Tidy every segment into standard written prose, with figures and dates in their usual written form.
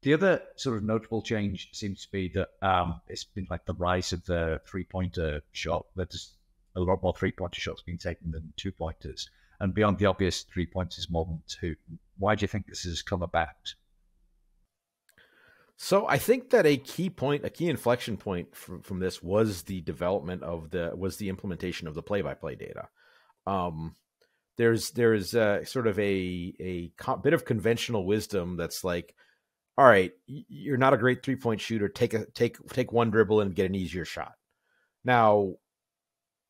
The other sort of notable change seems to be that it's been like the rise of the three-pointer shot. There's a lot more three-pointer shots being taken than two-pointers. And beyond the obvious, three-pointers more than two. Why do you think this has come about? So I think that a key inflection point from this was the implementation of the play-by-play data. There's sort of a bit of conventional wisdom that's like, all right, you're not a great 3-point shooter. Take one dribble and get an easier shot. Now,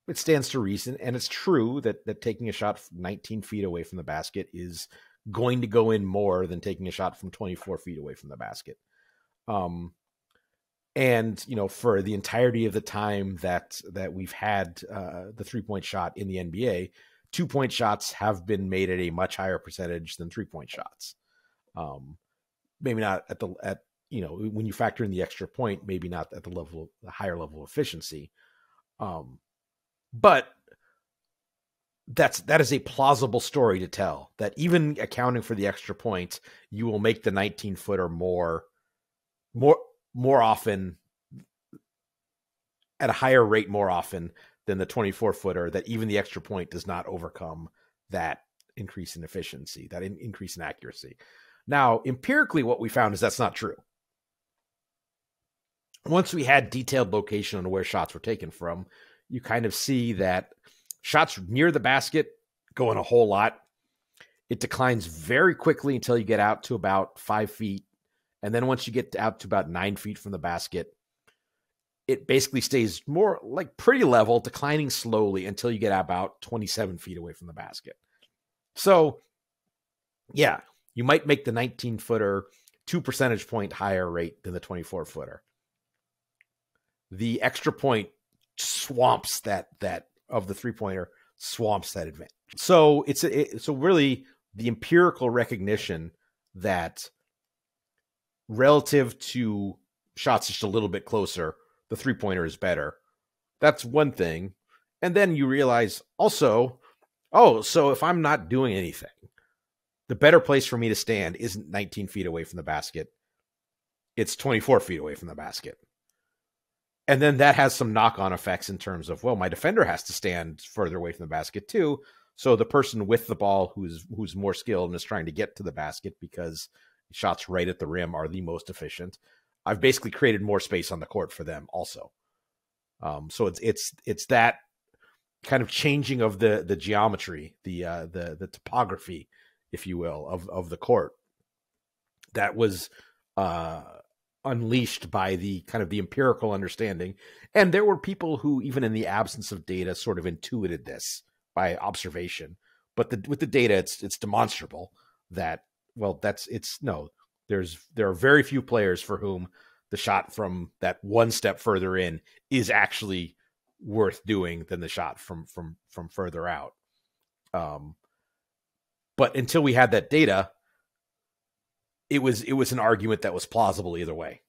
it stands to reason, and it's true that taking a shot 19 feet away from the basket is going to go in more than taking a shot from 24 feet away from the basket. And for the entirety of the time that we've had the 3-point shot in the NBA, 2-point shots have been made at a much higher percentage than 3-point shots. Maybe not when you factor in the extra point, maybe not at the higher level of efficiency. But that is a plausible story to tell, that even accounting for the extra point, you will make the 19-footer more often, at a higher rate more often than the 24-footer, that even the extra point does not overcome that increase in efficiency, that increase in accuracy. Now, empirically, what we found is that's not true. Once we had detailed location on where shots were taken from, you kind of see that shots near the basket go in a whole lot. It declines very quickly until you get out to about 5 feet. And then once you get out to about 9 feet from the basket, it basically stays more like pretty level, declining slowly until you get about 27 feet away from the basket. So, yeah, you might make the 19-footer 2 percentage point higher rate than the 24-footer. The extra point swamps that of the 3-pointer, swamps that advantage. So so really the empirical recognition that relative to shots just a little bit closer, the 3-pointer is better. That's one thing. And then you realize also, so if I'm not doing anything, the better place for me to stand isn't 19 feet away from the basket. It's 24 feet away from the basket. And then that has some knock-on effects in terms of, well, my defender has to stand further away from the basket too. So the person with the ball who's more skilled and is trying to get to the basket because shots right at the rim are the most efficient, I've basically created more space on the court for them also. So it's that kind of changing of the geometry, the topography, if you will, of the court that was unleashed by the kind of the empirical understanding. And there were people who, even in the absence of data, sort of intuited this by observation. But with the data, it's demonstrable that, well, there are very few players for whom the shot from that one step further in is actually worth doing than the shot from further out. But until we had that data, it was an argument that was plausible either way.